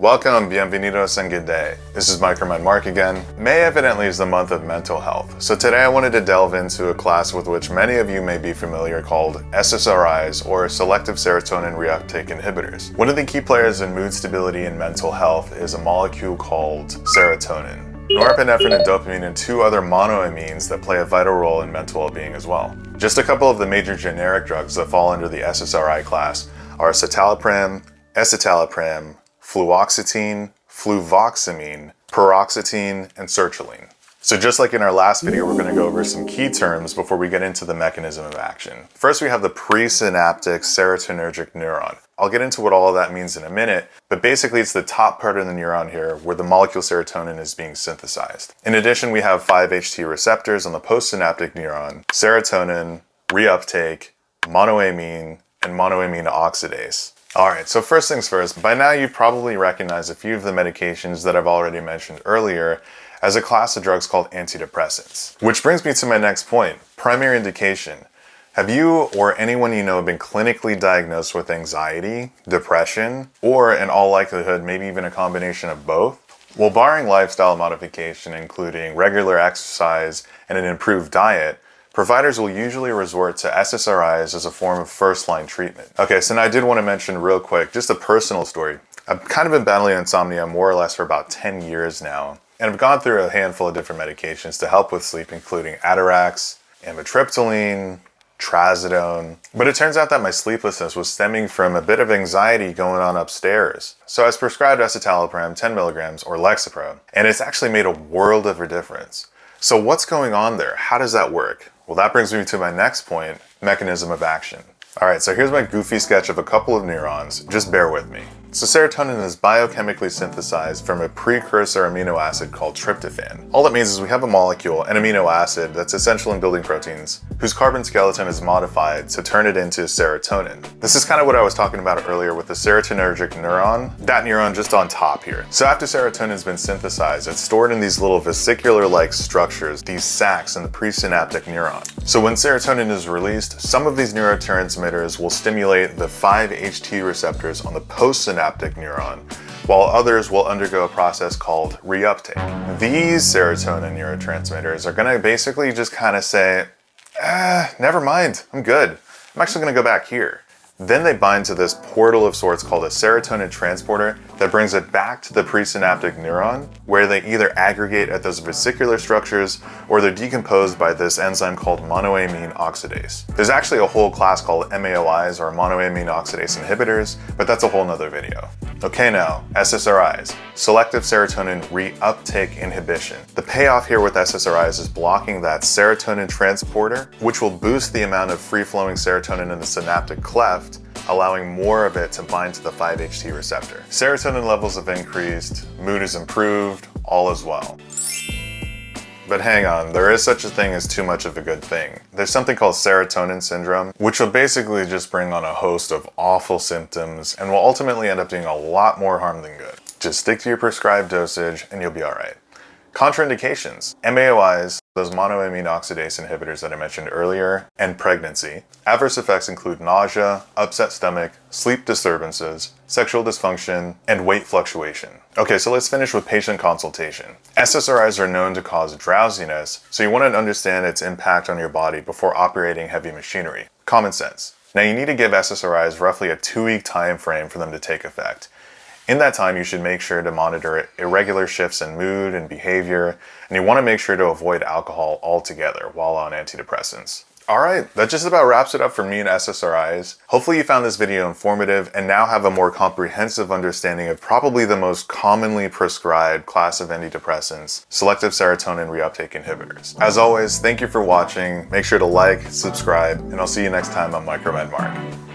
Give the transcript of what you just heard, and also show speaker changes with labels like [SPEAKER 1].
[SPEAKER 1] Welcome, bienvenidos and good day. This is MicroMedMark again. May evidently is the month of mental health, so today I wanted to delve into a class with which many of you may be familiar called SSRIs, or selective serotonin reuptake inhibitors. One of the key players in mood stability and mental health is a molecule called serotonin. Norepinephrine and dopamine and two other monoamines that play a vital role in mental well-being as well. Just a couple of the major generic drugs that fall under the SSRI class are citalopram, escitalopram, fluoxetine, fluvoxamine, paroxetine, and sertraline. So just like in our last video, we're going to go over some key terms before we get into the mechanism of action. First, we have the presynaptic serotonergic neuron. I'll get into what all of that means in a minute, but basically it's the top part of the neuron here where the molecule serotonin is being synthesized. In addition, we have 5-HT receptors on the postsynaptic neuron, serotonin, reuptake, monoamine, and monoamine oxidase. Alright, so first things first, by now you've probably recognized a few of the medications that I've already mentioned earlier as a class of drugs called antidepressants. Which brings me to my next point, primary indication. Have you or anyone you know been clinically diagnosed with anxiety, depression, or in all likelihood maybe even a combination of both? Well, barring lifestyle modification including regular exercise and an improved diet, providers will usually resort to SSRIs as a form of first-line treatment. Okay, so now I did want to mention real quick, just a personal story. I've kind of been battling insomnia more or less for about 10 years now, and I've gone through a handful of different medications to help with sleep, including Atarax, amitriptyline, trazodone. But it turns out that my sleeplessness was stemming from a bit of anxiety going on upstairs. So I was prescribed escitalopram 10 milligrams or Lexapro, and it's actually made a world of a difference. So what's going on there? How does that work? Well, that brings me to my next point, mechanism of action. Alright, so here's my goofy sketch of a couple of neurons. Just bear with me. So serotonin is biochemically synthesized from a precursor amino acid called tryptophan. All that means is we have a molecule, an amino acid, that's essential in building proteins, whose carbon skeleton is modified to turn it into serotonin. This is kind of what I was talking about earlier with the serotonergic neuron, that neuron just on top here. So after serotonin has been synthesized, it's stored in these little vesicular-like structures, these sacs in the presynaptic neuron. So when serotonin is released, some of these neurotransmitters will stimulate the 5-HT receptors on the postsynaptic neuron, while others will undergo a process called reuptake. These serotonin neurotransmitters are going to basically just kind of say, never mind, I'm good. I'm actually going to go back here. Then they bind to this portal of sorts called a serotonin transporter that brings it back to the presynaptic neuron, where they either aggregate at those vesicular structures or they're decomposed by this enzyme called monoamine oxidase. There's actually a whole class called MAOIs, or monoamine oxidase inhibitors, but that's a whole nother video. Okay, now, SSRIs, selective serotonin reuptake inhibition. The payoff here with SSRIs is blocking that serotonin transporter, which will boost the amount of free-flowing serotonin in the synaptic cleft, allowing more of it to bind to the 5-HT receptor. Serotonin levels have increased, mood is improved, all is well. But hang on, there is such a thing as too much of a good thing. There's something called serotonin syndrome, which will basically just bring on a host of awful symptoms and will ultimately end up doing a lot more harm than good. Just stick to your prescribed dosage and you'll be alright. Contraindications. MAOIs, those monoamine oxidase inhibitors that I mentioned earlier, and pregnancy. Adverse effects include nausea, upset stomach, sleep disturbances, sexual dysfunction, and weight fluctuation. Okay, so let's finish with patient consultation. SSRIs are known to cause drowsiness, so you want to understand its impact on your body before operating heavy machinery. Common sense. Now you need to give SSRIs roughly a 2-week time frame for them to take effect. In that time, you should make sure to monitor irregular shifts in mood and behavior, and you want to make sure to avoid alcohol altogether while on antidepressants. Alright, that just about wraps it up for me and SSRIs. Hopefully you found this video informative and now have a more comprehensive understanding of probably the most commonly prescribed class of antidepressants, selective serotonin reuptake inhibitors. As always, thank you for watching. Make sure to like, subscribe, and I'll see you next time on MicroMedMark.